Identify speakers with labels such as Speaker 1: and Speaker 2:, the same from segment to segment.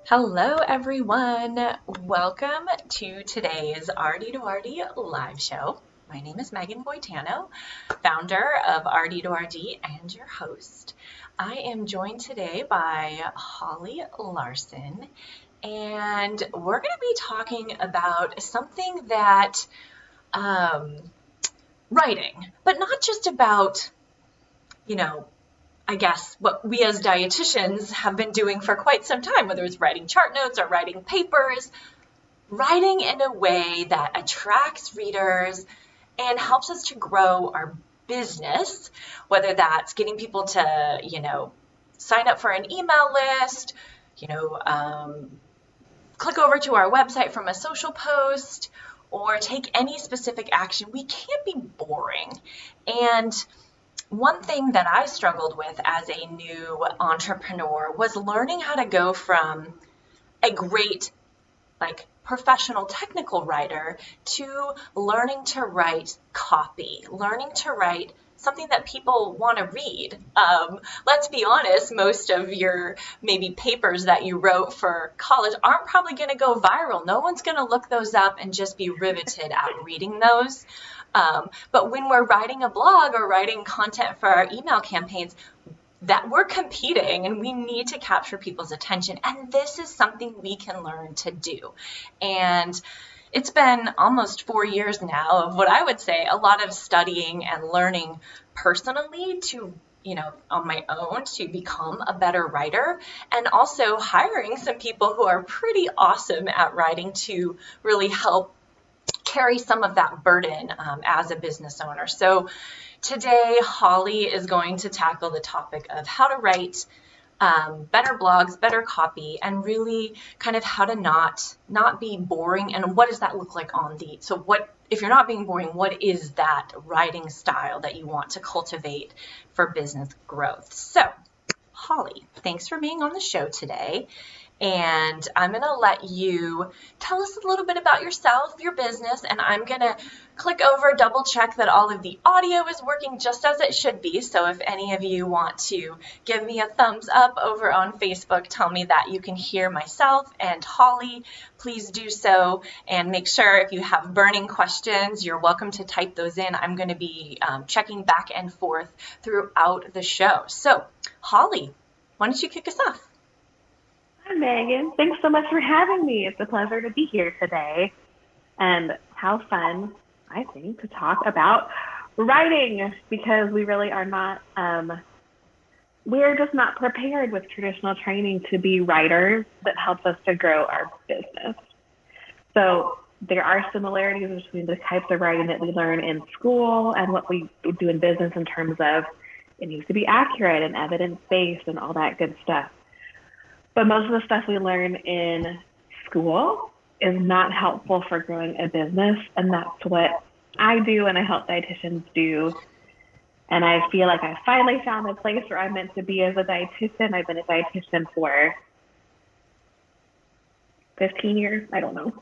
Speaker 1: Hello, everyone. Welcome to today's RD2RD Live Show. My name is Megan Boitano, founder of RD2RD and your host. I am joined today by Holly Larson, and we're going to be talking about something that writing, but not just about, I guess what we as dietitians have been doing for quite some time, whether it's writing chart notes or writing papers, writing in a way that attracts readers and helps us to grow our business, whether that's getting people to, sign up for an email list, click over to our website from a social post, or take any specific action. We can't be boring. And one thing that I struggled with as a new entrepreneur was learning how to go from a great, professional technical writer to learning to write copy, learning to write something that people want to read. Let's be honest, most of your maybe papers that you wrote for college aren't probably going to go viral. No one's going to look those up and just be riveted at reading those. But when we're writing a blog or writing content for our email campaigns, that we're competing and we need to capture people's attention. And this is something we can learn to do. And it's been almost 4 years now of what I would say a lot of studying and learning personally to, on my own to become a better writer, and also hiring some people who are pretty awesome at writing to really help carry some of that burden as a business owner. So today, Holly is going to tackle the topic of how to write better blogs, better copy, and really kind of how to not be boring, and what does that look like if you're not being boring, what is that writing style that you want to cultivate for business growth? So, Holly, thanks for being on the show today. And I'm going to let you tell us a little bit about yourself, your business, and I'm going to click over, double check that all of the audio is working just as it should be. So if any of you want to give me a thumbs up over on Facebook, tell me that you can hear myself and Holly, please do so. And make sure if you have burning questions, you're welcome to type those in. I'm going to be checking back and forth throughout the show. So Holly, why don't you kick us off?
Speaker 2: Hi, Megan. Thanks so much for having me. It's a pleasure to be here today. And how fun, I think, to talk about writing, because we really are not, we're just not prepared with traditional training to be writers that helps us to grow our business. So there are similarities between the types of writing that we learn in school and what we do in business in terms of it needs to be accurate and evidence-based and all that good stuff. But most of the stuff we learn in school is not helpful for growing a business. And that's what I do and I help dietitians do. And I feel like I finally found a place where I'm meant to be as a dietitian. I've been a dietitian for 15 years. I don't know.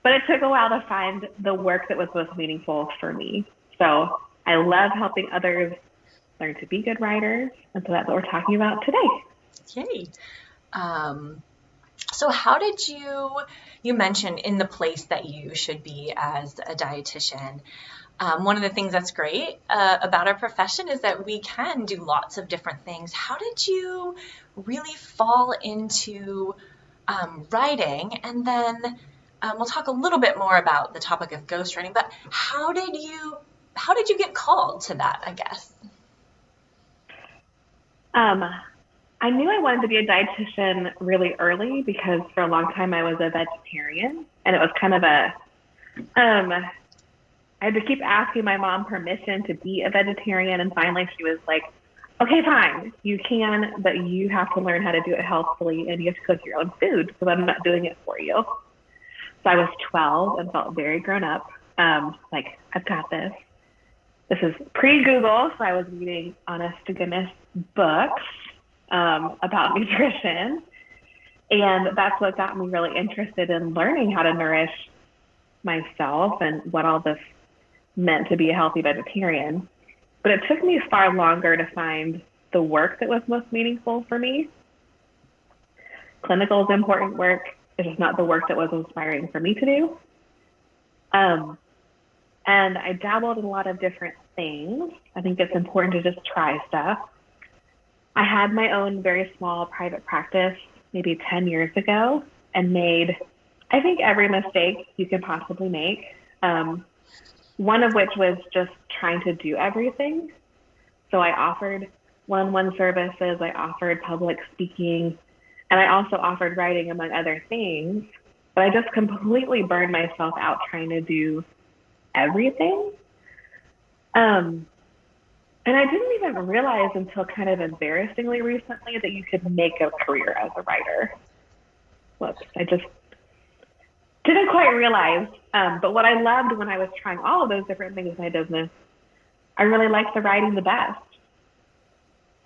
Speaker 2: But it took a while to find the work that was most meaningful for me. So I love helping others learn to be good writers. And so that's what we're talking about today.
Speaker 1: Yay. So how did you mentioned in the place that you should be as a dietitian. One of the things that's great about our profession is that we can do lots of different things. How did you really fall into writing? And then we'll talk a little bit more about the topic of ghostwriting, but how did you get called to that, I guess?
Speaker 2: I knew I wanted to be a dietitian really early because for a long time I was a vegetarian, and it was kind of I had to keep asking my mom permission to be a vegetarian, and finally she was like, okay, fine, you can, but you have to learn how to do it healthfully and you have to cook your own food because I'm not doing it for you. So I was 12 and felt very grown up, like, I've got this. This is pre-Google, so I was reading honest to goodness books about nutrition. And that's what got me really interested in learning how to nourish myself and what all this meant to be a healthy vegetarian. But it took me far longer to find the work that was most meaningful for me. clinical is important work. It's just not the work that was inspiring for me to do. And I dabbled in a lot of different things. I think it's important to just try stuff. I had my own very small private practice maybe 10 years ago and made, I think, every mistake you could possibly make. One of which was just trying to do everything. So I offered one-on-one services, I offered public speaking, and I also offered writing, among other things. But I just completely burned myself out trying to do everything. And I didn't even realize until kind of embarrassingly recently that you could make a career as a writer. Whoops, I just didn't quite realize. But what I loved when I was trying all of those different things in my business, I really liked the writing the best.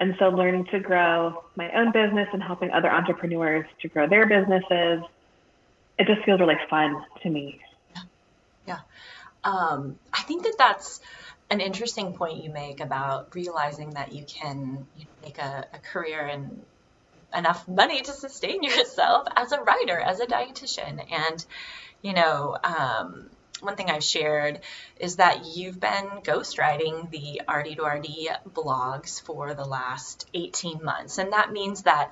Speaker 2: And so learning to grow my own business and helping other entrepreneurs to grow their businesses, it just feels really fun to me.
Speaker 1: Yeah. I think that that's an interesting point you make about realizing that you can make a career and enough money to sustain yourself as a writer, as a dietitian. And, one thing I've shared is that you've been ghostwriting the RD2RD blogs for the last 18 months. And that means that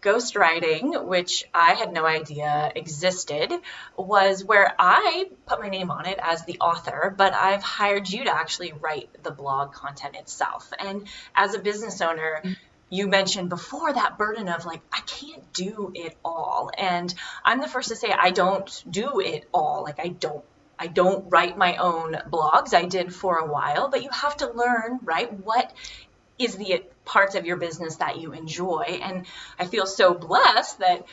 Speaker 1: ghostwriting, which I had no idea existed, was where I put my name on it as the author, but I've hired you to actually write the blog content itself. And as a business owner, you mentioned before that burden of like, I can't do it all. And I'm the first to say I don't do it all. Like I don't write my own blogs. I did for a while, but you have to learn, right? What is the parts of your business that you enjoy? And I feel so blessed that,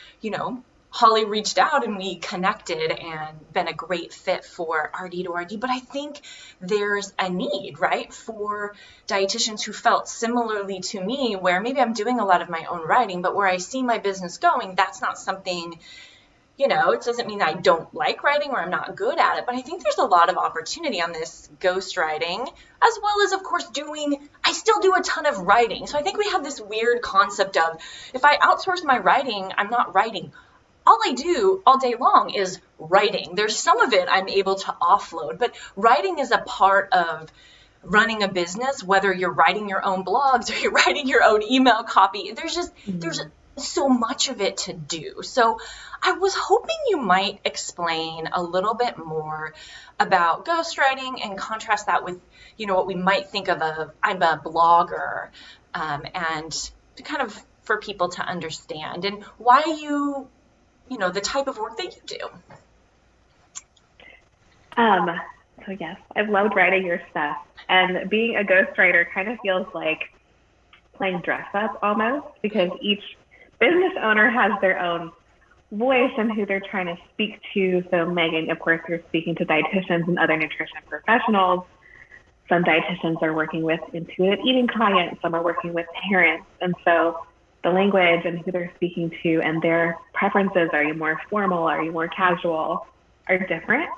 Speaker 1: Holly reached out and we connected and been a great fit for RD2RD. But I think there's a need, right, for dietitians who felt similarly to me, where maybe I'm doing a lot of my own writing, but where I see my business going, that's not something, it doesn't mean I don't like writing or I'm not good at it, but I think there's a lot of opportunity on this ghostwriting, as well as, of course, I still do a ton of writing. So I think we have this weird concept of, if I outsource my writing, I'm not writing. All I do all day long is writing. There's some of it I'm able to offload, but writing is a part of running a business, whether you're writing your own blogs or you're writing your own email copy. There's so much of it to do. So I was hoping you might explain a little bit more about ghostwriting and contrast that with, what we might think of I'm a blogger, and to kind of for people to understand and why the type of work that you do.
Speaker 2: So yes, I've loved writing your stuff, and being a ghostwriter kind of feels like playing dress up almost, because each business owner has their own voice and who they're trying to speak to. So Megan, of course, you're speaking to dietitians and other nutrition professionals. Some dietitians are working with intuitive eating clients, some are working with parents. And so the language and who they're speaking to and their preferences, are you more formal, are you more casual, are different.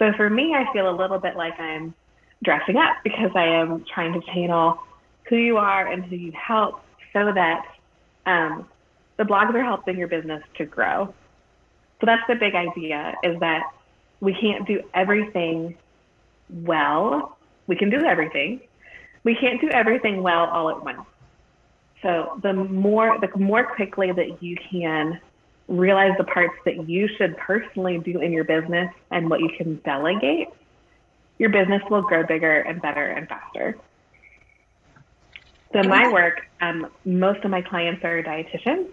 Speaker 2: So for me, I feel a little bit like I'm dressing up, because I am trying to channel who you are and who you help, so that the blogs are helping your business to grow. So that's the big idea, is that we can't do everything well. We can do everything. We can't do everything well all at once. So the more quickly that you can realize the parts that you should personally do in your business and what you can delegate, your business will grow bigger and better and faster. So my work, most of my clients are dietitians.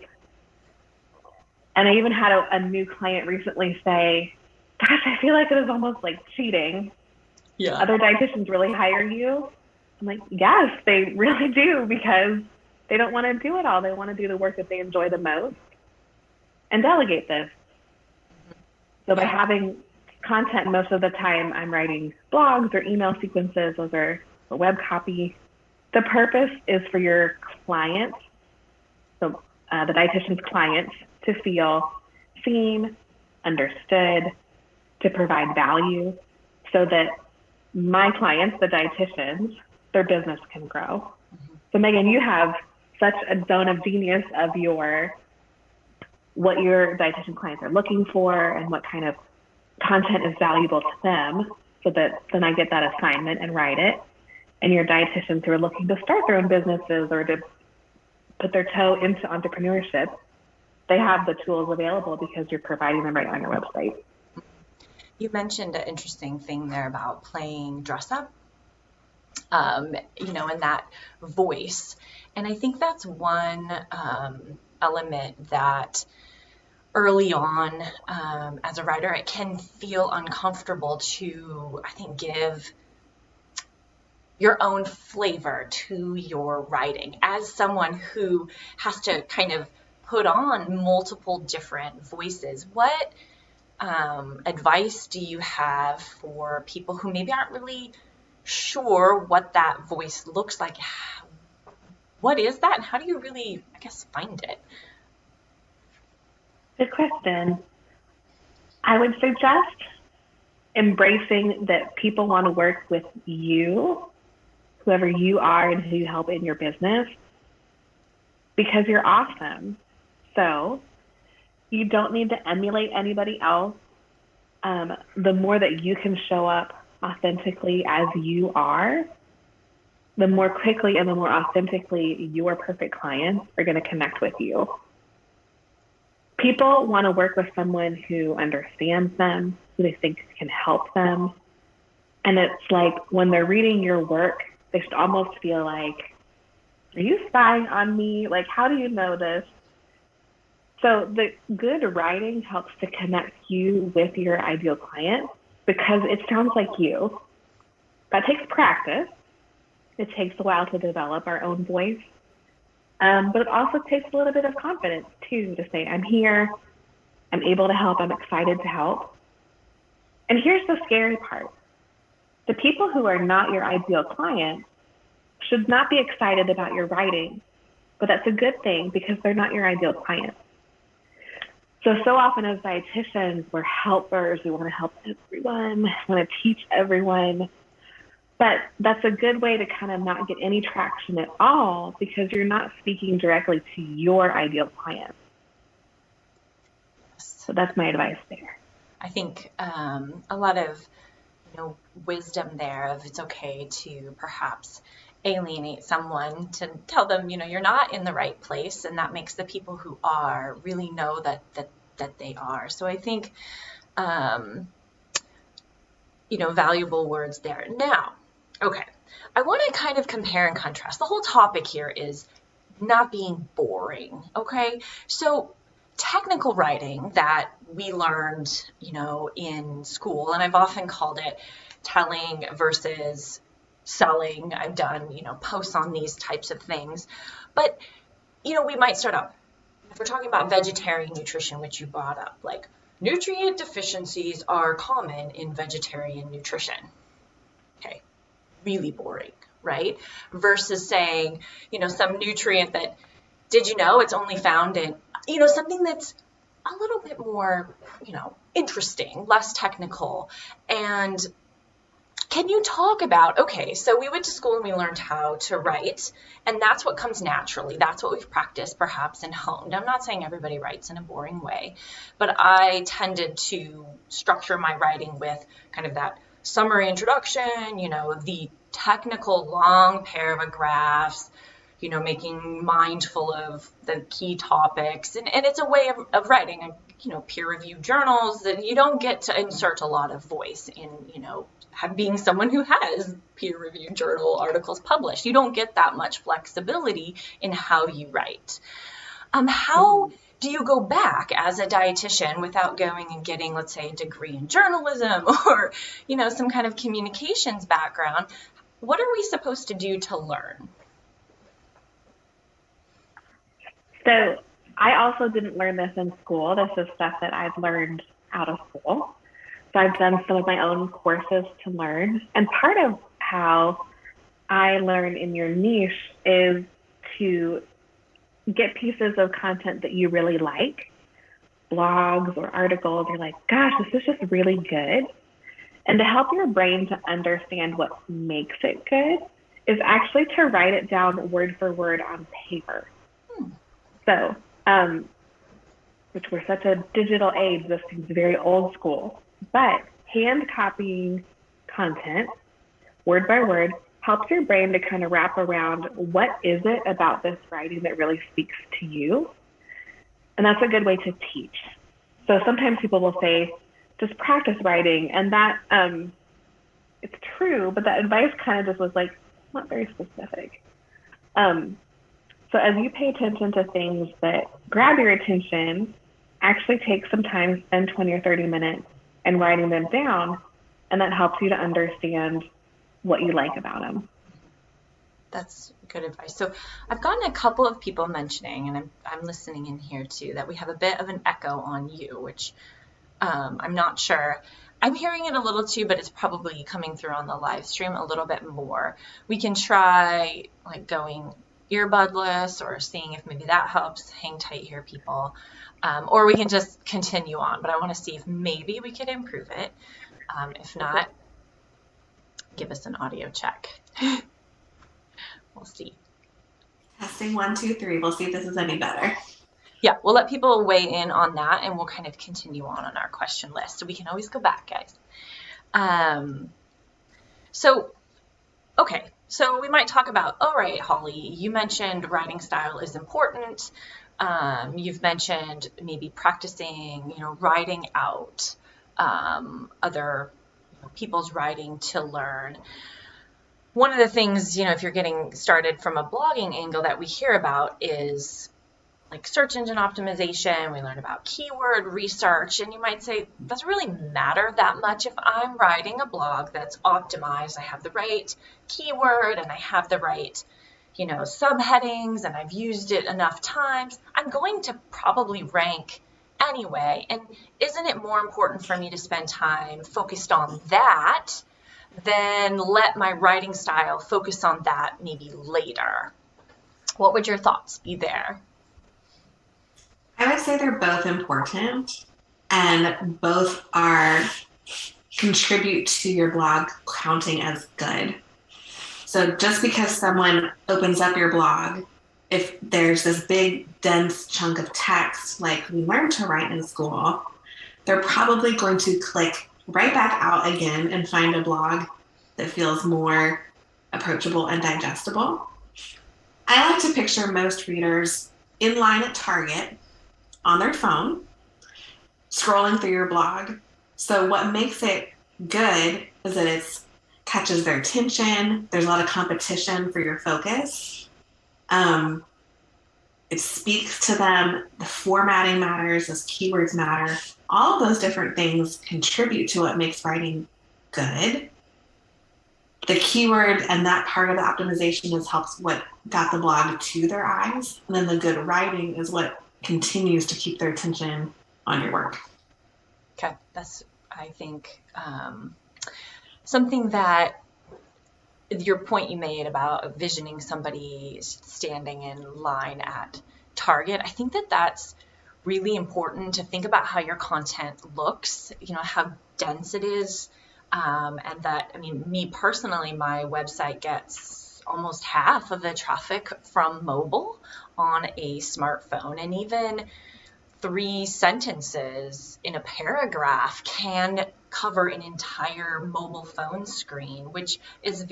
Speaker 2: And I even had a new client recently say, gosh, I feel like it is almost like cheating.
Speaker 1: Yeah.
Speaker 2: Other dietitians really hire you? I'm like, yes, they really do, because they don't want to do it all. They want to do the work that they enjoy the most and delegate this. So by having content, most of the time I'm writing blogs or email sequences, those are the web copy. The purpose is for your client, so the dietitian's clients, to feel seen, understood, to provide value, so that my clients, the dietitians, their business can grow. So Megan, you have such a zone of genius of your what your dietitian clients are looking for and what kind of content is valuable to them, so that then I get that assignment and write it. And your dietitians who are looking to start their own businesses or to put their toe into entrepreneurship, they have the tools available because you're providing them right on your website.
Speaker 1: You mentioned an interesting thing there about playing dress up, and that voice. And I think that's one element that early on, as a writer, it can feel uncomfortable to, I think, give your own flavor to your writing as someone who has to kind of put on multiple different voices. What advice do you have for people who maybe aren't really sure what that voice looks like? What is that, and how do you really, I guess, find it?
Speaker 2: Good question. I would suggest embracing that people want to work with you, whoever you are and who you help in your business, because you're awesome. So you don't need to emulate anybody else. The more that you can show up authentically as you are, the more quickly and the more authentically your perfect clients are going to connect with you. People want to work with someone who understands them, who they think can help them. And it's like when they're reading your work, they should almost feel like, are you spying on me? Like, how do you know this? So the good writing helps to connect you with your ideal client because it sounds like you. That takes practice. It takes a while to develop our own voice. But it also takes a little bit of confidence, too, to say, I'm here, I'm able to help, I'm excited to help. And here's the scary part. The people who are not your ideal client should not be excited about your writing, but that's a good thing because they're not your ideal client. So often as dietitians, we're helpers, we want to help everyone, we want to teach everyone. But that's a good way to kind of not get any traction at all because you're not speaking directly to your ideal client. So that's my advice there.
Speaker 1: I think a lot of wisdom there of it's okay to perhaps alienate someone, to tell them you're not in the right place, and that makes the people who are really know that they are. So I think valuable words there. Now, okay, I want to kind of compare and contrast. The whole topic here is not being boring, okay? So technical writing that we learned, in school, and I've often called it telling versus selling. I've done, posts on these types of things. But, we might start out, if we're talking about vegetarian nutrition, which you brought up, like nutrient deficiencies are common in vegetarian nutrition. Okay, really boring, right? Versus saying, some nutrient that, did you know it's only found in, something that's a little bit more, interesting, less technical. And can you talk about, okay, so we went to school and we learned how to write, and that's what comes naturally. That's what we've practiced perhaps and honed. I'm not saying everybody writes in a boring way, but I tended to structure my writing with kind of that summary introduction, the technical long paragraphs, making mindful of the key topics. And it's a way of writing, peer-reviewed journals that you don't get to insert a lot of voice in, being someone who has peer-reviewed journal articles published. You don't get that much flexibility in how you write. How do you go back as a dietitian without going and getting, let's say, a degree in journalism or, some kind of communications background? What are we supposed to do to learn?
Speaker 2: So I also didn't learn this in school. This is stuff that I've learned out of school. So I've done some of my own courses to learn. And part of how I learn in your niche is to get pieces of content that you really like, blogs or articles. You're like, gosh, this is just really good. And to help your brain to understand what makes it good is actually to write it down word for word on paper. So which we're such a digital age, this seems very old school, but hand copying content, word by word, helps your brain to kind of wrap around what is it about this writing that really speaks to you. And that's a good way to teach. So sometimes people will say, just practice writing. And that, it's true, but that advice kind of just was like, not very specific. So as you pay attention to things that grab your attention, actually take some time, spend 20 or 30 minutes and writing them down. And that helps you to understand what you like about them.
Speaker 1: That's good advice. So I've gotten a couple of people mentioning, and I'm listening in here too, that we have a bit of an echo on you, which I'm not sure. I'm hearing it a little too, but it's probably coming through on the live stream a little bit more. We can try like going earbudless or seeing if maybe that helps. Hang tight here, people. Or we can just continue on, but I want to see if maybe we could improve it. If not, give us an audio check. We'll see.
Speaker 3: Testing 1, 2, 3. We'll see if this is any better.
Speaker 1: Yeah, we'll let people weigh in on that, and we'll kind of continue on our question list. So we can always go back, guys. So we might talk about, all right, Holly, you mentioned writing style is important. You've mentioned maybe practicing, writing out other people's writing to learn. One of the things, if you're getting started from a blogging angle that we hear about is like search engine optimization. We learn about keyword research, and you might say, doesn't really matter that much if I'm writing a blog that's optimized. I have the right keyword and I have the right, subheadings, and I've used it enough times. I'm going to probably rank anyway. And isn't it more important for me to spend time focused on that than let my writing style focus on that maybe later? What would your thoughts be there?
Speaker 3: I would say they're both important, and both contribute to your blog counting as good. So just because someone opens up your blog, if there's this big dense chunk of text like we learned to write in school, they're probably going to click right back out again and find a blog that feels more approachable and digestible. I like to picture most readers in line at Target on their phone, scrolling through your blog. So what makes it good is that it catches their attention. There's a lot of competition for your focus. It speaks to them. The formatting matters. Those keywords matter. All of those different things contribute to what makes writing good. The keyword and that part of the optimization helps what got the blog to their eyes. And then the good writing is what continues to keep their attention on your work.
Speaker 1: Okay, that's, I think, something that your point you made about visioning somebody standing in line at Target, I think that that's really important to think about how your content looks, how dense it is. And that, me personally, my website gets almost half of the traffic from mobile on a smartphone, and even 3 sentences in a paragraph can cover an entire mobile phone screen, which is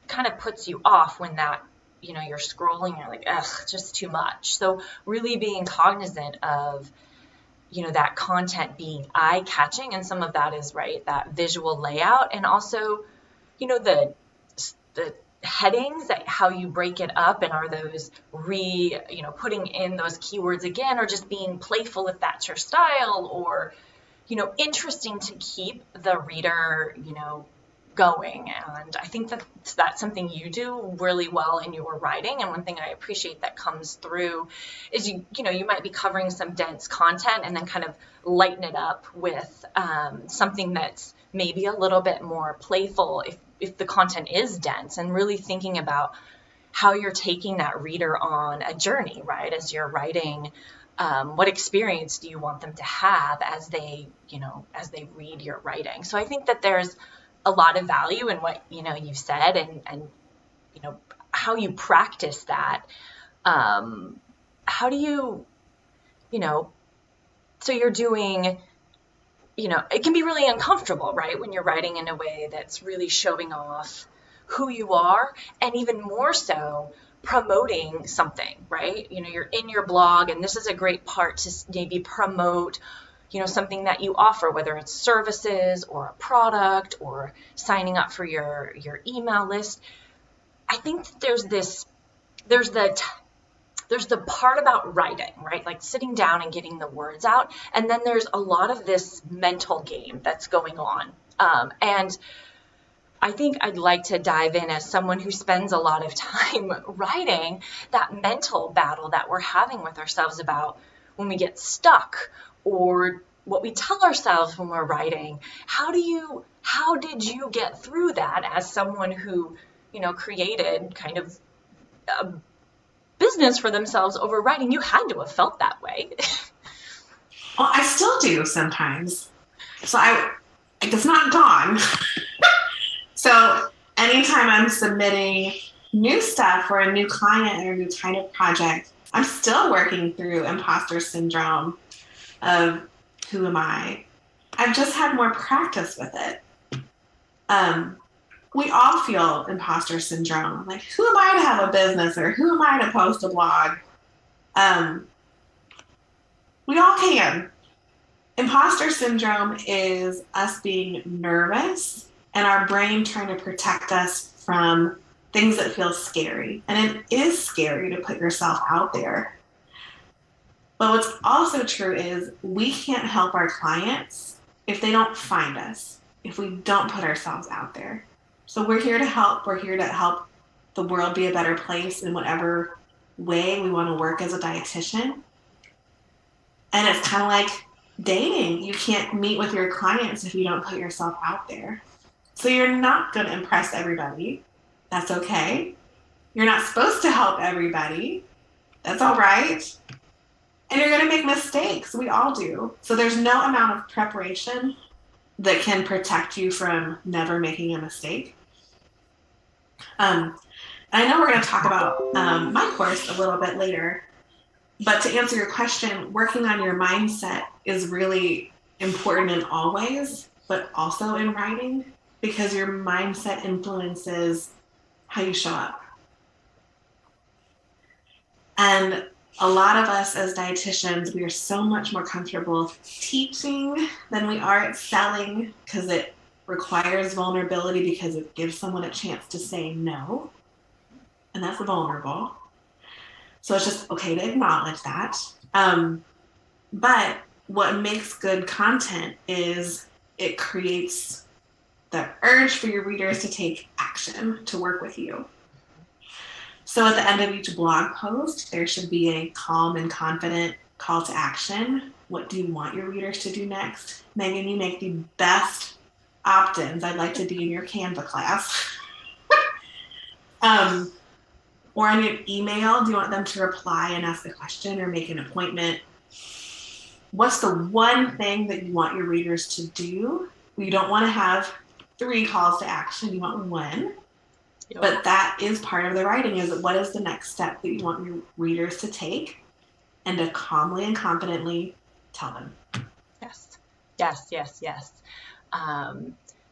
Speaker 1: kind of puts you off when that, you're scrolling, you're like, ugh, just too much. So really being cognizant of, that content being eye-catching, and some of that is, right, that visual layout, and also, the headings, how you break it up, and are those putting in those keywords again, or just being playful if that's your style, or, interesting to keep the reader, going. And I think that's something you do really well in your writing. And one thing I appreciate that comes through is you might be covering some dense content and then kind of lighten it up with something that's maybe a little bit more playful if the content is dense, and really thinking about how you're taking that reader on a journey, right? As you're writing, what experience do you want them to have as they read your writing? So I think that there's a lot of value in what, you've said, and how you practice that. How do you, So you're doing, it can be really uncomfortable, right? When you're writing in a way that's really showing off who you are, and even more so promoting something, right? You're in your blog, and this is a great part to maybe promote, something that you offer, whether it's services or a product or signing up for your email list. I think that there's the part about writing, right? Like sitting down and getting the words out. And then there's a lot of this mental game that's going on. And I think I'd like to dive in, as someone who spends a lot of time writing, that mental battle that we're having with ourselves about when we get stuck, or what we tell ourselves when we're writing. How did you get through that as someone who, created kind of a business for themselves over writing? You had to have felt that way.
Speaker 3: Well, I still do sometimes. So it's not gone. So anytime I'm submitting new stuff for a new client or a new kind of project, I'm still working through imposter syndrome of who am I? I've just had more practice with it. We all feel imposter syndrome. Like, who am I to have a business, or who am I to post a blog? We all can. Imposter syndrome is us being nervous and our brain trying to protect us from things that feel scary. And it is scary to put yourself out there. But what's also true is we can't help our clients if they don't find us, if we don't put ourselves out there. So we're here to help. We're here to help the world be a better place in whatever way we want to work as a dietitian. And it's kind of like dating. You can't meet with your clients if you don't put yourself out there. So you're not going to impress everybody. That's okay. You're not supposed to help everybody. That's all right. And you're going to make mistakes. We all do. So there's no amount of preparation that can protect you from never making a mistake. I know we're going to talk about my course a little bit later, but to answer your question, working on your mindset is really important in all ways, but also in writing, because your mindset influences how you show up. And a lot of us as dietitians, we are so much more comfortable teaching than we are at selling, because it requires vulnerability, because it gives someone a chance to say no. And that's vulnerable. So it's just okay to acknowledge that. But what makes good content is it creates the urge for your readers to take action, to work with you. So at the end of each blog post, there should be a calm and confident call to action. What do you want your readers to do next? Megan, you make the best opt-ins. I'd like to be in your Canva class. Or on your email, do you want them to reply and ask a question or make an appointment? What's the one thing that you want your readers to do? You don't want to have 3 calls to action. You want 1. Yep. But that is part of the writing, is what is the next step that you want your readers to take, and to calmly and confidently tell them.
Speaker 1: Yes.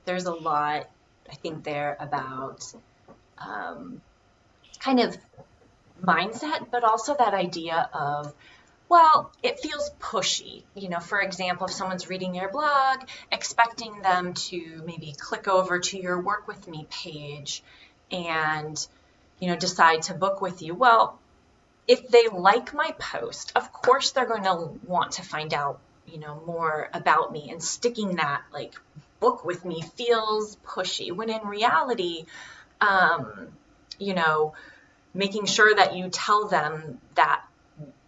Speaker 1: There's a lot, I think, there about kind of mindset, but also that idea of, well, it feels pushy. For example, if someone's reading your blog, expecting them to maybe click over to your Work With Me page and, decide to book with you. Well, if they like my post, of course they're going to want to find out, more about me, and sticking that like book with me feels pushy, when in reality, making sure that you tell them that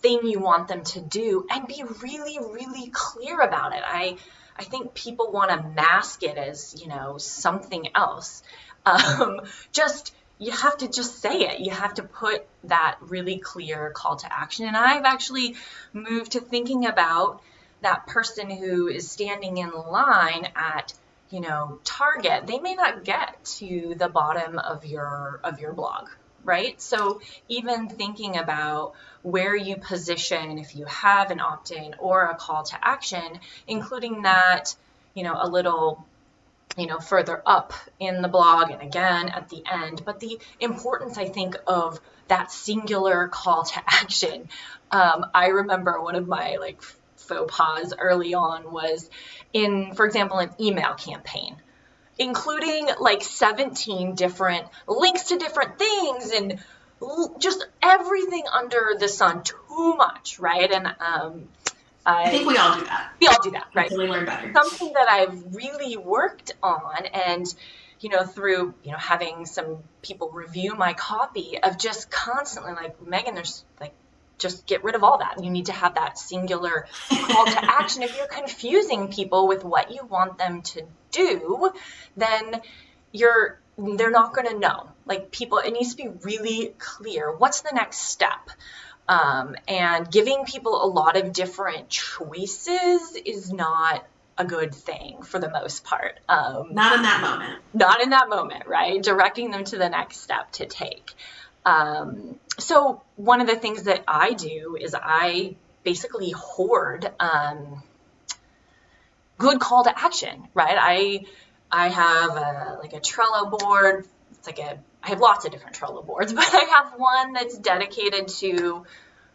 Speaker 1: thing you want them to do and be really, really clear about it. I think people want to mask it as, something else. You have to just say it. You have to put that really clear call to action. And I've actually moved to thinking about that person who is standing in line at, Target. They may not get to the bottom of your blog, right? So even thinking about where you position, if you have an opt-in or a call to action, including that, a little further up in the blog and again at the end. But the importance, I think, of that singular call to action. I remember one of my faux pas early on was for example, an email campaign, including 17 different links to different things and just everything under the sun, too much, right? And
Speaker 3: I think we all do that.
Speaker 1: We all do that, right?
Speaker 3: Until we learn better.
Speaker 1: Something that I've really worked on, and through having some people review my copy, of just constantly Megan, there's just get rid of all that. You need to have that singular call to action. If you're confusing people with what you want them to do, then they're not going to know. People, it needs to be really clear. What's the next step? And giving people a lot of different choices is not a good thing for the most part.
Speaker 3: Not in that moment.
Speaker 1: Not in that moment, right? Directing them to the next step to take. So one of the things that I do is I basically hoard good call to action, right? I have a Trello board. I have lots of different Trello boards, but I have one that's dedicated to,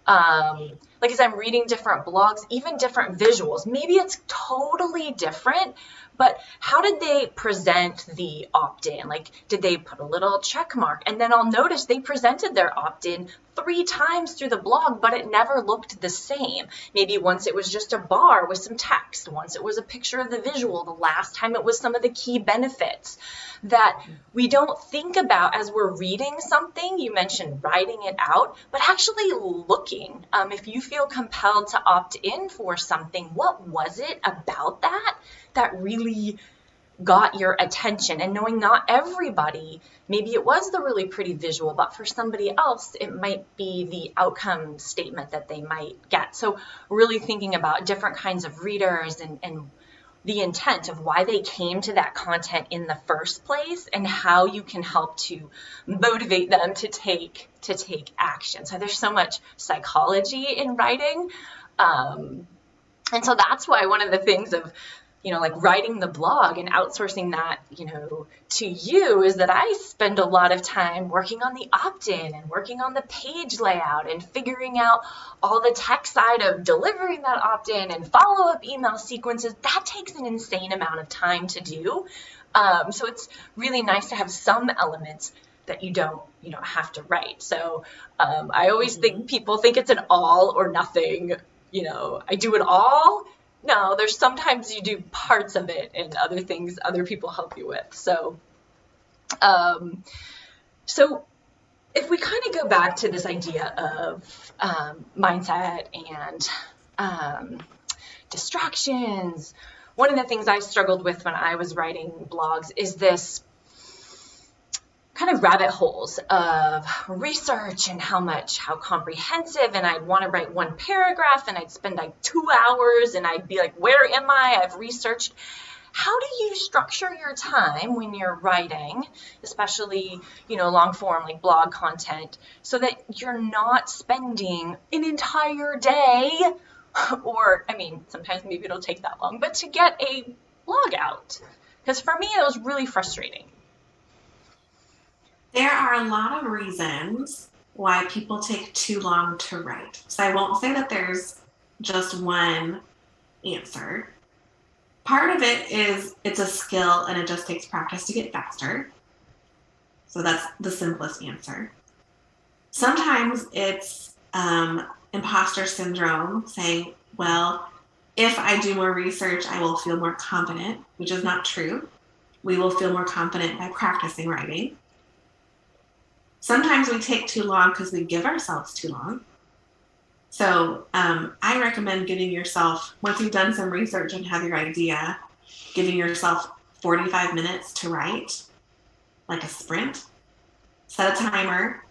Speaker 1: as I'm reading different blogs, even different visuals. Maybe it's totally different, but how did they present the opt-in? Did they put a little check mark? And then I'll notice they presented their opt-in 3 times through the blog, but it never looked the same. Maybe once it was just a bar with some text. Once it was a picture of the visual. The last time it was some of the key benefits that we don't think about as we're reading something. You mentioned writing it out, but actually looking. If you feel compelled to opt in for something, what was it about that really got your attention? And knowing not everybody, maybe it was the really pretty visual, but for somebody else, it might be the outcome statement that they might get. So really thinking about different kinds of readers and the intent of why they came to that content in the first place, and how you can help to motivate them to take action. So there's so much psychology in writing. And so that's why one of the things of writing the blog and outsourcing that, to you, is that I spend a lot of time working on the opt-in and working on the page layout and figuring out all the tech side of delivering that opt-in and follow-up email sequences. That takes an insane amount of time to do. So it's really nice to have some elements that you don't have to write. So I always think people think it's an all or nothing, I do it all. No, there's sometimes you do parts of it and other things other people help you with. So, so if we kind of go back to this idea of mindset and distractions, one of the things I struggled with when I was writing blogs is this kind of rabbit holes of research and how comprehensive, and I'd want to write one paragraph and I'd spend 2 hours and I'd be where am I? I've researched. How do you structure your time when you're writing, especially, long form blog content, so that you're not spending an entire day, or, sometimes maybe it'll take that long, but to get a blog out? Because for me, it was really frustrating.
Speaker 3: There are a lot of reasons why people take too long to write. So I won't say that there's just one answer. Part of it is it's a skill and it just takes practice to get faster. So that's the simplest answer. Sometimes it's imposter syndrome, saying, well, if I do more research, I will feel more confident, which is not true. We will feel more confident by practicing writing. Sometimes we take too long because we give ourselves too long. So I recommend giving yourself, once you've done some research and have your idea, giving yourself 45 minutes to write, like a sprint. Set a timer,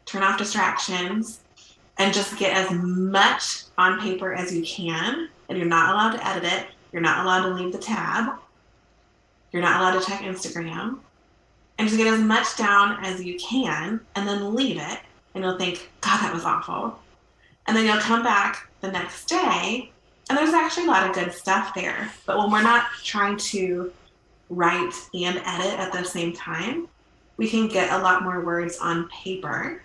Speaker 3: turn off distractions, and just get as much on paper as you can. And you're not allowed to edit it. You're not allowed to leave the tab. You're not allowed to check Instagram. and just get as much down as you can and then leave it. And you'll think, God, that was awful. And then you'll come back the next day and there's actually a lot of good stuff there. But when we're not trying to write and edit at the same time, we can get a lot more words on paper.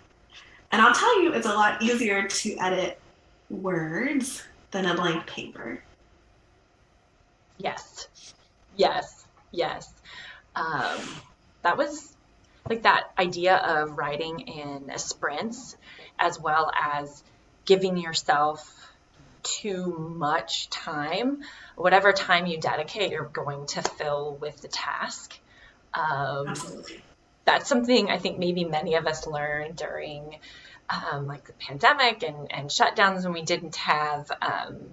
Speaker 3: And I'll tell you, it's a lot easier to edit words than a blank paper.
Speaker 1: Yes. That was like that idea of writing in sprints, as well as giving yourself too much time. Whatever time you dedicate, you're going to fill with the task.
Speaker 3: Absolutely.
Speaker 1: That's something I think maybe many of us learned during like the pandemic and shutdowns, when we didn't have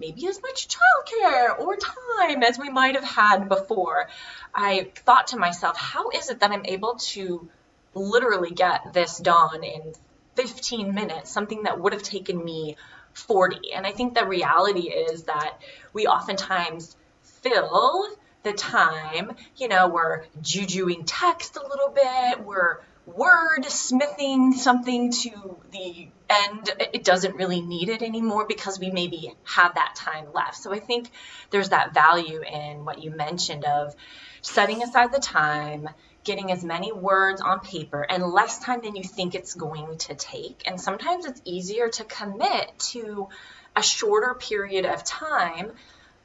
Speaker 1: maybe as much childcare or time as we might have had before. I thought to myself, how is it that I'm able to literally get this done in 15 minutes, something that would have taken me 40? And I think the reality is that we oftentimes fill the time, we're jujuing text a little bit, we're word smithing something to the end. It doesn't really need it anymore because we maybe have that time left. So I think there's that value in what you mentioned of setting aside the time, getting as many words on paper and less time than you think it's going to take. And sometimes it's easier to commit to a shorter period of time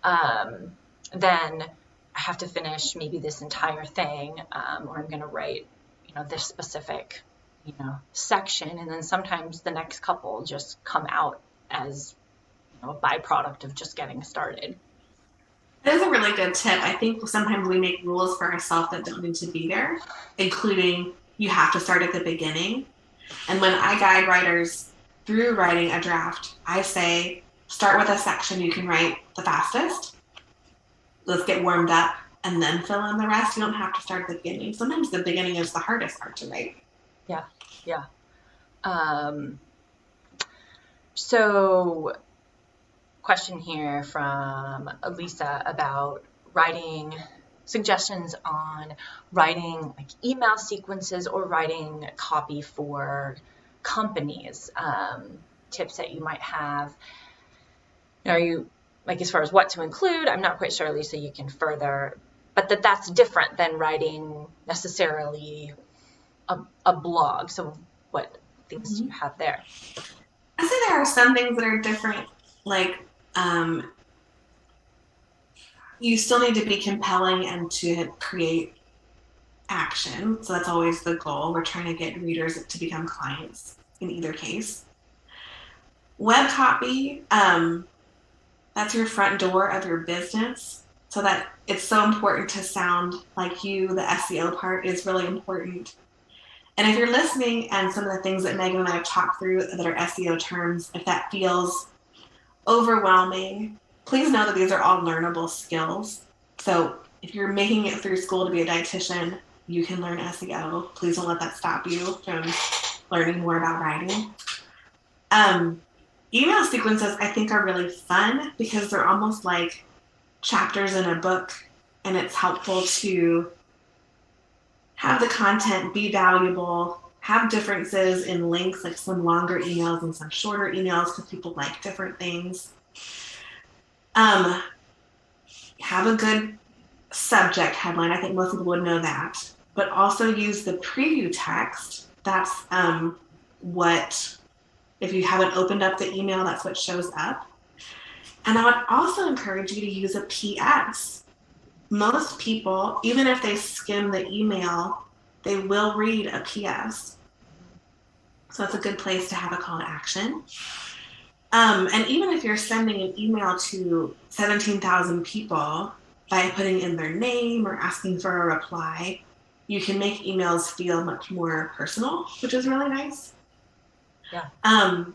Speaker 1: than I have to finish maybe this entire thing, or I'm going to write this specific, section. And then sometimes the next couple just come out as, a byproduct of just getting started.
Speaker 3: That is a really good tip. I think sometimes we make rules for ourselves that don't need to be there, including you have to start at the beginning. And when I guide writers through writing a draft, I say, start with a section you can write the fastest. Let's get warmed up and then fill in the rest. You don't have to start at the beginning. Sometimes the beginning is the hardest part to write.
Speaker 1: Yeah. So question here from Lisa about writing, suggestions on writing like email sequences or writing copy for companies, tips that you might have. Are you, like, as far as what to include, I'm not quite sure, Lisa, you can further, but that's different than writing necessarily a blog. So what things do you have there?
Speaker 3: I say there are some things that are different, like you still need to be compelling and to create action. So that's always the goal. We're trying to get readers to become clients in either case. Web copy, that's your front door of your business. So that it's so important to sound like you. The SEO part is really important. And if you're listening and some of the things that Megan and I have talked through that are SEO terms, if that feels overwhelming, please know that these are all learnable skills. So if you're making it through school to be a dietitian, you can learn SEO. Please don't let that stop you from learning more about writing. Email sequences, I think, are really fun because they're almost like chapters in a book, and it's helpful to have the content be valuable, have differences in lengths, like some longer emails and some shorter emails because people like different things. Have a good subject headline. I think most people would know that, but also use the preview text. That's what, if you haven't opened up the email, that's what shows up. And I would also encourage you to use a PS. Most people, even if they skim the email, they will read a PS. So it's a good place to have a call to action. And even if you're sending an email to 17,000 people by putting in their name or asking for a reply, you can make emails feel much more personal, which is really nice.
Speaker 1: Yeah.
Speaker 3: And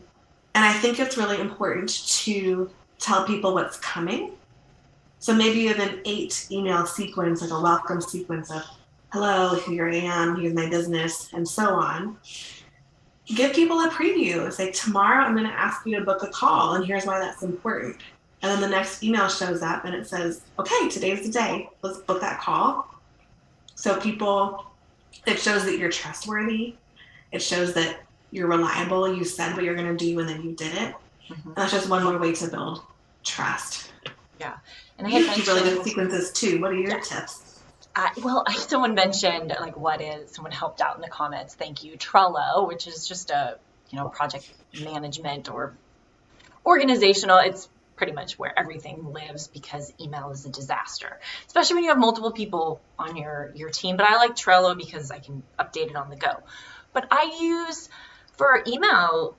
Speaker 3: I think it's really important to tell people what's coming. So maybe you have an 8 email sequence, like a welcome sequence of, hello, here I am, here's my business, and so on. Give people a preview. Say, tomorrow I'm going to ask you to book a call, and here's why that's important. And then the next email shows up and it says, okay, today's the day. Let's book that call. So people It shows that you're trustworthy. It shows that you're reliable. You said what you're going to do and then you did it.
Speaker 1: Mm-hmm.
Speaker 3: And that's just one more way to build trust.
Speaker 1: Yeah. And I
Speaker 3: You
Speaker 1: had
Speaker 3: keep really good sequences too. What are your tips?
Speaker 1: Someone mentioned like someone helped out in the comments. Thank you, Trello, which is just a project management or organizational. It's pretty much where everything lives because email is a disaster, especially when you have multiple people on your team. But I like Trello because I can update it on the go. But I use for email,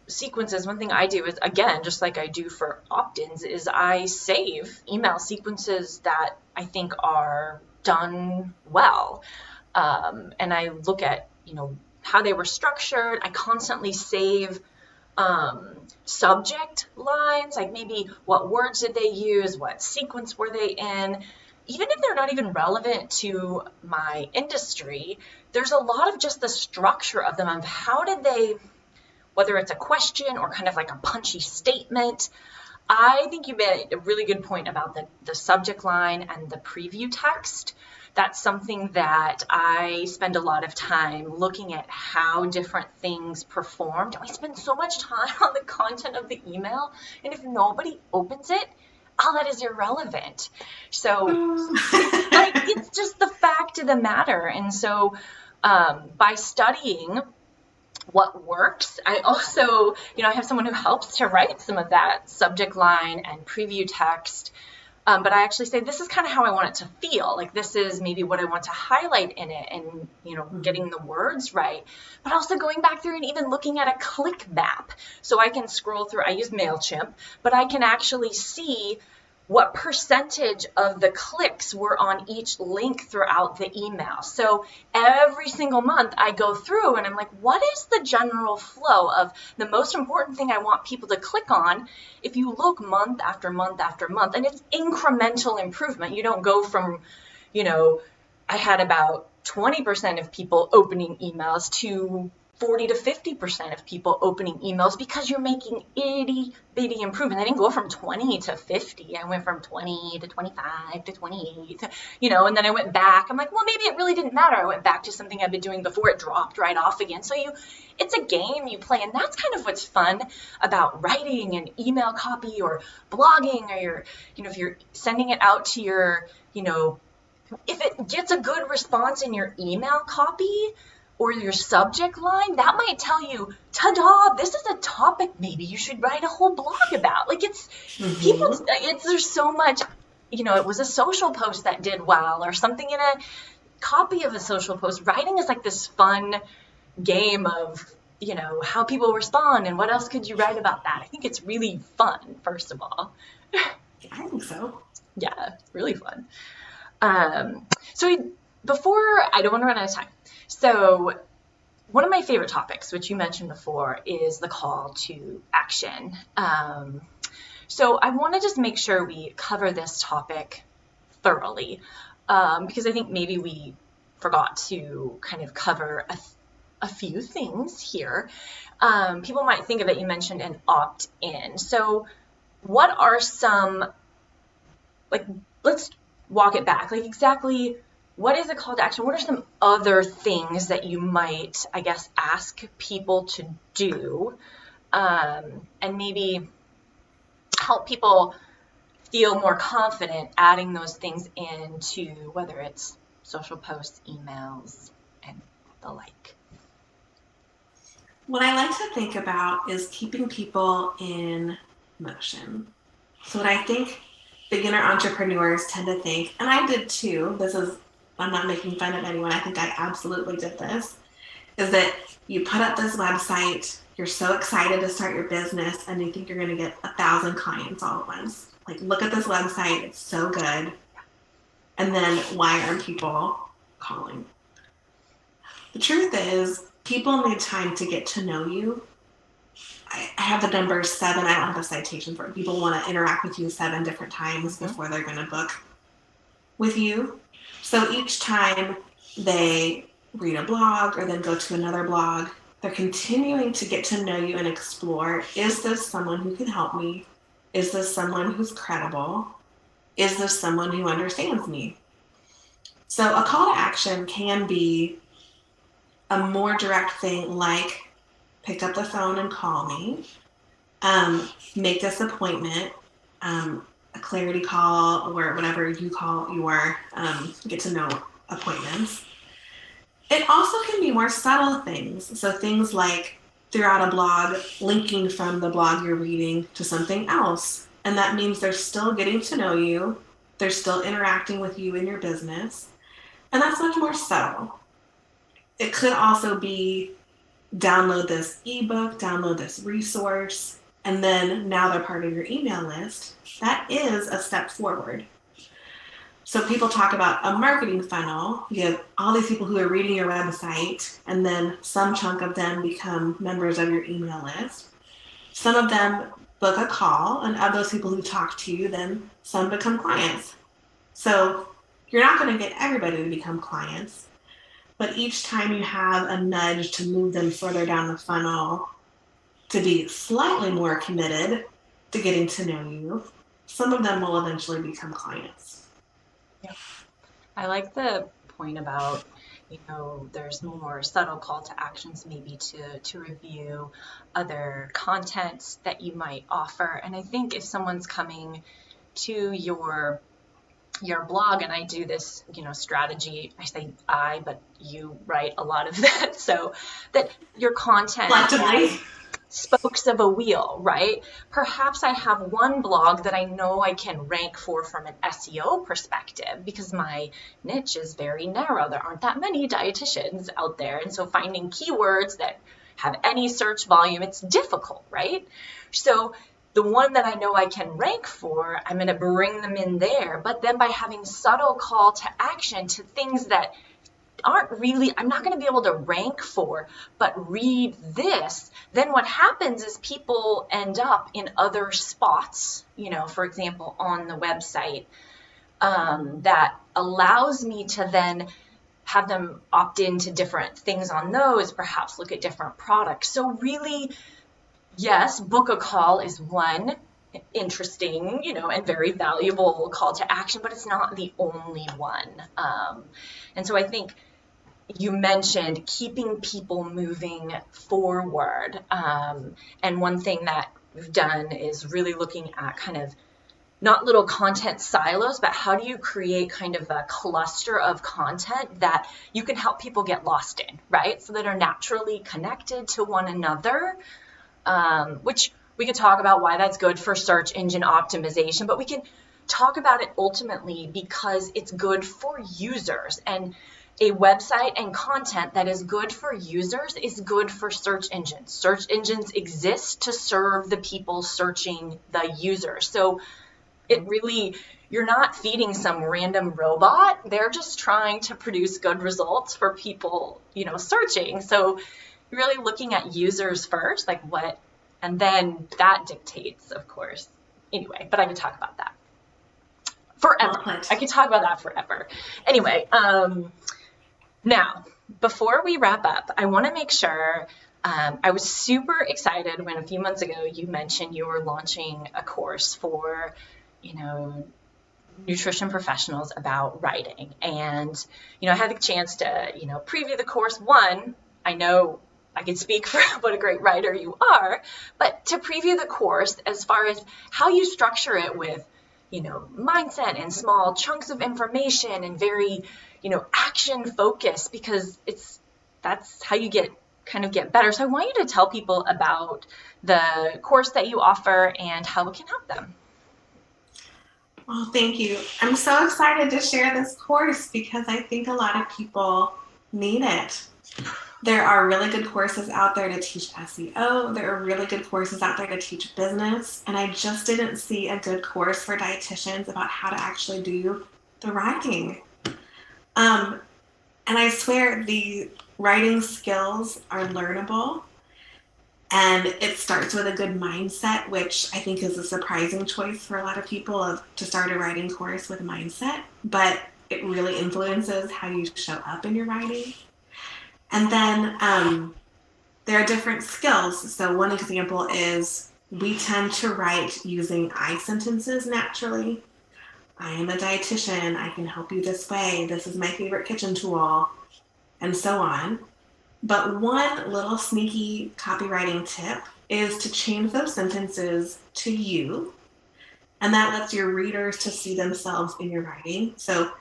Speaker 1: sequences, one thing I do is, again, just like I do for opt-ins, is I save email sequences that I think are done well. And I look at, how they were structured. I constantly save subject lines, like maybe what words did they use, what sequence were they in. Even if they're not even relevant to my industry, there's a lot of just the structure of them, of how did they, whether it's a question or kind of like a punchy statement. I think you made a really good point about the subject line and the preview text. That's something that I spend a lot of time looking at how different things performed. And we spend so much time on the content of the email, and if nobody opens it, all that is irrelevant. So it's just the fact of the matter. And so by studying what works, I also, I have someone who helps to write some of that subject line and preview text. But I actually say, this is kind of how I want it to feel. Like, this is maybe what I want to highlight in it, and, getting the words right. But also going back through and even looking at a click map. So I can scroll through, I use MailChimp, but I can actually see what percentage of the clicks were on each link throughout the email. So every single month I go through and I'm like, what is the general flow of the most important thing I want people to click on? If you look month after month after month, and it's incremental improvement, you don't go from, I had about 20% of people opening emails to 40 to 50% of people opening emails, because you're making itty bitty improvement. I didn't go from 20 to 50. I went from 20 to 25 to 28, and then I went back. I'm like, well, maybe it really didn't matter. I went back to something I've been doing before. It dropped right off again. So it's a game you play. And that's kind of what's fun about writing and email copy or blogging, or if you're sending it out to your, if it gets a good response in your email copy or your subject line, that might tell you, ta-da, this is a topic maybe you should write a whole blog about. Like, there's so much, it was a social post that did well, or something in a copy of a social post. Writing is like this fun game of, how people respond and what else could you write about that. I think it's really fun, first of all.
Speaker 3: I think so.
Speaker 1: Yeah, really fun. So before, I don't want to run out of time. So one of my favorite topics, which you mentioned before, is the call to action. So I want to just make sure we cover this topic thoroughly, because I think maybe we forgot to kind of cover a few things here. People might think of it, you mentioned an opt-in. So what are some, let's walk it back. Exactly, what is a call to action? What are some other things that you might, I guess, ask people to do, and maybe help people feel more confident adding those things into, whether it's social posts, emails, and the like?
Speaker 3: What I like to think about is keeping people in motion. So what I think beginner entrepreneurs tend to think, and I did too, I'm not making fun of anyone, I think I absolutely did this, is that you put up this website, you're so excited to start your business, and you think you're going to get 1,000 clients all at once. Like, look at this website, it's so good. And then why aren't people calling? The truth is, people need time to get to know you. I have the number 7. I don't have a citation for it. People want to interact with you 7 different times before they're going to book with you. So each time they read a blog or then go to another blog, they're continuing to get to know you and explore, is this someone who can help me? Is this someone who's credible? Is this someone who understands me? So a call to action can be a more direct thing like pick up the phone and call me, make this appointment, a clarity call or whatever you call your get to know appointments. It also can be more subtle things. So things like throughout a blog, linking from the blog you're reading to something else. And that means they're still getting to know you. They're still interacting with you in your business. And that's much more subtle. It could also be download this ebook, download this resource, and then now they're part of your email list. That is a step forward. So people talk about a marketing funnel. You have all these people who are reading your website, and then some chunk of them become members of your email list. Some of them book a call, and of those people who talk to you, then some become clients. So you're not going to get everybody to become clients, but each time you have a nudge to move them further down the funnel to be slightly more committed to getting to know you, some of them will eventually become clients.
Speaker 1: Yeah. I like the point about, there's more subtle call to actions maybe to review other content that you might offer. And I think if someone's coming to your blog, and I do this, strategy, I say but you write a lot of that, so that your content has spokes of a wheel, right? Perhaps I have one blog that I know I can rank for from an SEO perspective because my niche is very narrow. There aren't that many dietitians out there. And so finding keywords that have any search volume, it's difficult, right? So the one that I know I can rank for, I'm going to bring them in there. But then by having subtle call to action to things that aren't really, I'm not going to be able to rank for, but read this, then what happens is people end up in other spots, for example, on the website, that allows me to then have them opt into different things on those, perhaps look at different products. So really, yes, book a call is one interesting, and very valuable call to action, but it's not the only one. And so I think you mentioned keeping people moving forward. And one thing that we've done is really looking at kind of not little content silos, but how do you create kind of a cluster of content that you can help people get lost in, right? So that are naturally connected to one another, which we could talk about why that's good for search engine optimization, but we can talk about it ultimately because it's good for users. And a website and content that is good for users is good for search engines. Search engines exist to serve the people searching the user. So it really, you're not feeding some random robot. They're just trying to produce good results for people, searching. So you're really looking at users first, like what, and then that dictates, of course. Anyway, but I could talk about that forever. I could talk about that forever. Anyway, now, before we wrap up, I want to make sure, I was super excited when a few months ago you mentioned you were launching a course for, nutrition professionals about writing. And, I had the chance to, preview the course. One, I know I can speak for what a great writer you are, but to preview the course as far as how you structure it with, mindset and small chunks of information and very, action focused, because that's how you get better. So I want you to tell people about the course that you offer and how it can help them.
Speaker 3: Well, thank you. I'm so excited to share this course because I think a lot of people need it. There are really good courses out there to teach SEO. There are really good courses out there to teach business. And I just didn't see a good course for dietitians about how to actually do the writing. And I swear the writing skills are learnable. And it starts with a good mindset, which I think is a surprising choice for a lot of people to start a writing course with mindset. But it really influences how you show up in your writing. And then there are different skills. So one example is we tend to write using I sentences naturally. I am a dietitian. I can help you this way. This is my favorite kitchen tool, and so on. But one little sneaky copywriting tip is to change those sentences to you, and that lets your readers to see themselves in your writing. So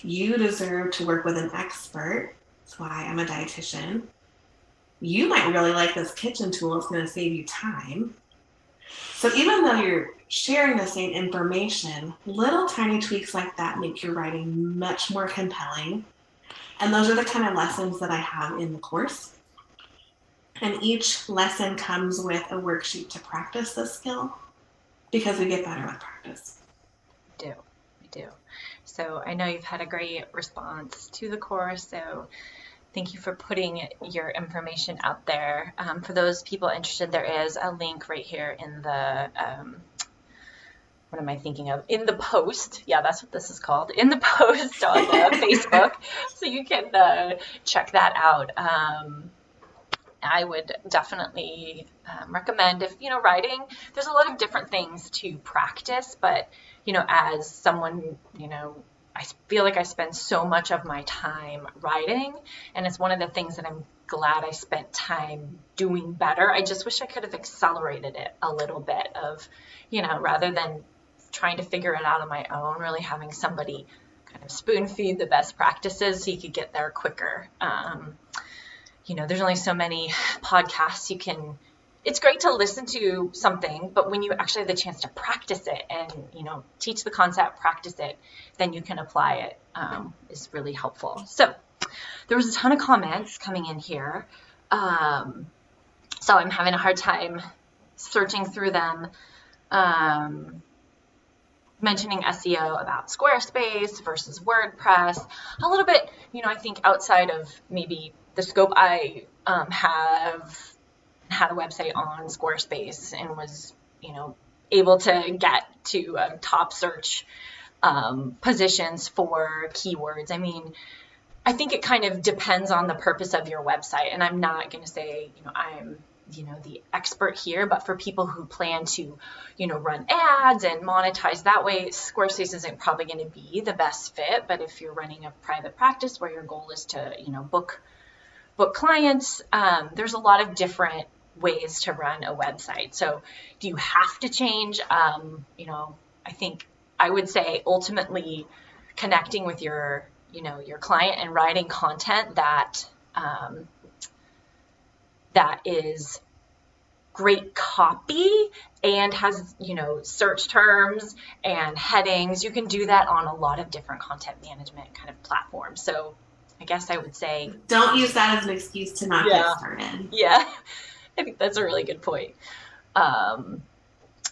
Speaker 3: you deserve to work with an expert. That's why I'm a dietitian. You might really like this kitchen tool. It's going to save you time. So even though you're sharing the same information, little tiny tweaks like that make your writing much more compelling. And those are the kind of lessons that I have in the course. And each lesson comes with a worksheet to practice this skill, because we get better with practice.
Speaker 1: We do. So I know you've had a great response to the course, so thank you for putting your information out there. For those people interested, there is a link right here in the, what am I thinking of? In the post. Yeah, that's what this is called. In the post on Facebook. So you can check that out. I would definitely recommend, if, writing, there's a lot of different things to practice, but, as someone, I feel like I spend so much of my time writing, and it's one of the things that I'm glad I spent time doing better. I just wish I could have accelerated it a little bit of, rather than trying to figure it out on my own, really having somebody kind of spoon feed the best practices so you could get there quicker. There's only so many podcasts it's great to listen to something, but when you actually have the chance to practice it and, teach the concept, practice it, then you can apply it, is really helpful. So there was a ton of comments coming in here. So I'm having a hard time searching through them, mentioning SEO about Squarespace versus WordPress, a little bit, I think outside of maybe the scope. I have had a website on Squarespace and was, able to get to top search positions for keywords. I mean, I think it kind of depends on the purpose of your website. And I'm not going to say, I'm, the expert here, but for people who plan to, run ads and monetize that way, Squarespace isn't probably going to be the best fit. But if you're running a private practice where your goal is to, book clients, there's a lot of different ways to run a website. So do you have to change? I think I would say ultimately connecting with your client and writing content that is great copy and has, search terms and headings. You can do that on a lot of different content management kind of platforms. So I guess I would say,
Speaker 3: don't use that as an excuse to not get started.
Speaker 1: Yeah, I think that's a really good point.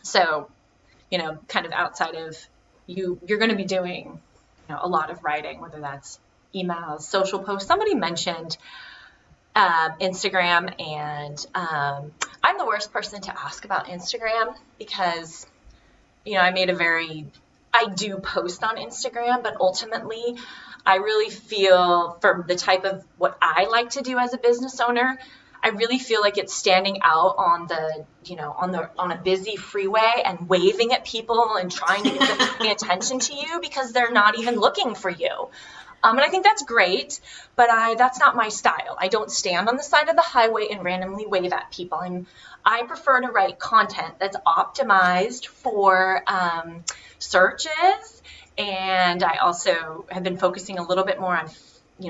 Speaker 1: So, kind of outside of you're going to be doing, a lot of writing, whether that's emails, social posts. Somebody mentioned Instagram, and I'm the worst person to ask about Instagram because, I do post on Instagram, but ultimately I really feel for the type of what I like to do as a business owner, I really feel like it's standing out on the, on a busy freeway and waving at people and trying to get them to pay attention to you because they're not even looking for you. And I think that's great, but that's not my style. I don't stand on the side of the highway and randomly wave at people. I prefer to write content that's optimized for searches. And I also have been focusing a little bit more on,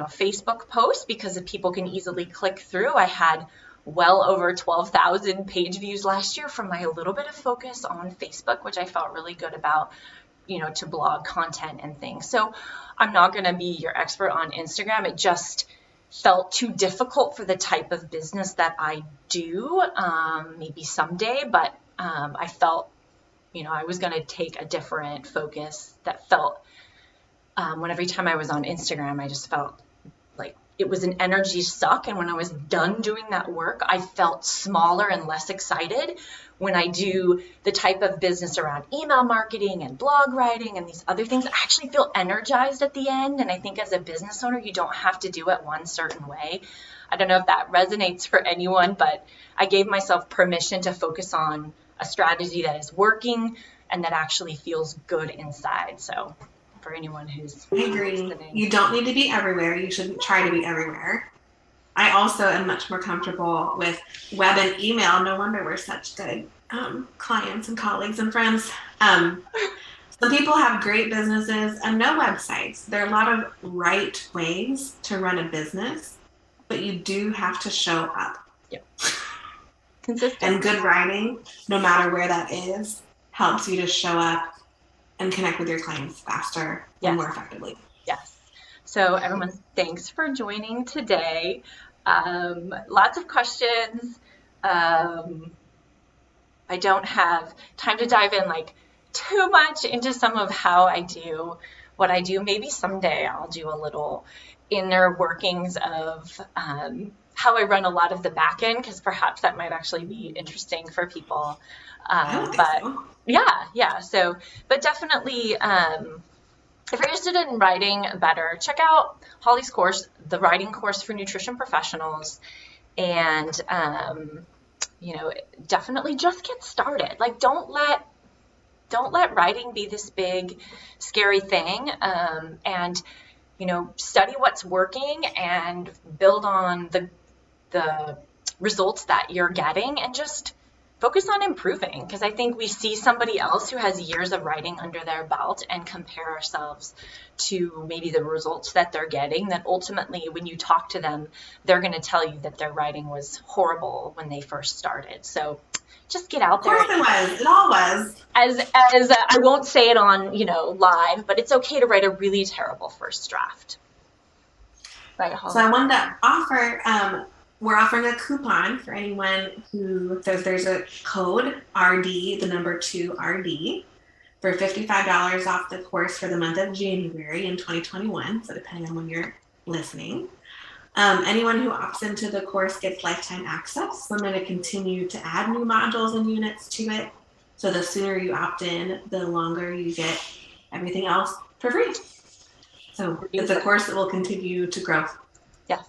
Speaker 1: Facebook posts because if people can easily click through. I had well over 12,000 page views last year from my little bit of focus on Facebook, which I felt really good about, to blog content and things. So I'm not going to be your expert on Instagram. It just felt too difficult for the type of business that I do, maybe someday, but I felt, I was going to take a different focus that felt, when every time I was on Instagram, I just felt like it was an energy suck. And when I was done doing that work, I felt smaller and less excited. When I do the type of business around email marketing and blog writing and these other things, I actually feel energized at the end. And I think as a business owner, you don't have to do it one certain way. I don't know if that resonates for anyone, but I gave myself permission to focus on a strategy that is working, and that actually feels good inside. So for anyone who's
Speaker 3: I agree.
Speaker 1: listening.
Speaker 3: You don't need to be everywhere. You shouldn't try to be everywhere. I also am much more comfortable with web and email. No wonder we're such good clients and colleagues and friends. Some people have great businesses and no websites. There are a lot of right ways to run a business, but you do have to show up.
Speaker 1: Yep. Consistent.
Speaker 3: And good writing, no matter where that is, helps you to show up and connect with your clients faster and more effectively.
Speaker 1: Yes. So everyone, thanks for joining today. Lots of questions. I don't have time to dive in like too much into some of how I do what I do. Maybe someday I'll do a little inner workings of how I run a lot of the back end, because perhaps that might actually be interesting for people. So, but definitely, if you're interested in writing better, check out Holly's course, the writing course for nutrition professionals, and definitely just get started. Like, don't let writing be this big, scary thing, and study what's working and build on the results that you're getting, and just focus on improving. Because I think we see somebody else who has years of writing under their belt and compare ourselves to maybe the results that they're getting, that ultimately when you talk to them, they're going to tell you that their writing was horrible when they first started. So just get out there.
Speaker 3: Of course it was. It all was.
Speaker 1: As I won't say it on, live, but it's okay to write a really terrible first draft. Right, Holly?
Speaker 3: So I wanted to offer, we're offering a coupon for anyone who says there's a code RD, the number 2RD, for $55 off the course for the month of January in 2021. So depending on when you're listening. Anyone who opts into the course gets lifetime access. So I'm going to continue to add new modules and units to it. So the sooner you opt in, the longer you get everything else for free. So it's a course that will continue to grow.
Speaker 1: Yes.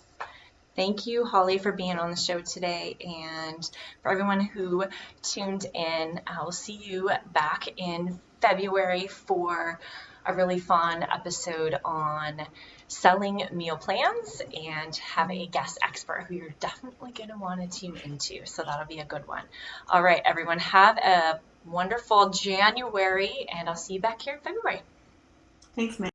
Speaker 1: Thank you, Holly, for being on the show today. And for everyone who tuned in, I'll see you back in February for a really fun episode on selling meal plans, and have a guest expert who you're definitely going to want to tune into. So that'll be a good one. All right, everyone, have a wonderful January, and I'll see you back here in February.
Speaker 3: Thanks, Meg.